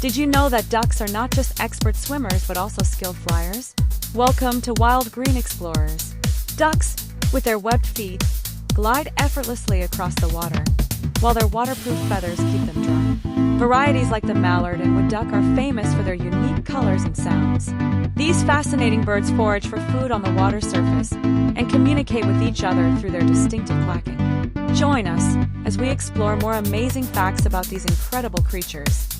Did you know that ducks are not just expert swimmers but also skilled flyers? Welcome to Wild Green Explorers. Ducks, with their webbed feet, glide effortlessly across the water, while their waterproof feathers keep them dry. Varieties like the mallard and wood duck are famous for their unique colors and sounds. These fascinating birds forage for food on the water surface and communicate with each other through their distinctive quacking. Join us as we explore more amazing facts about these incredible creatures.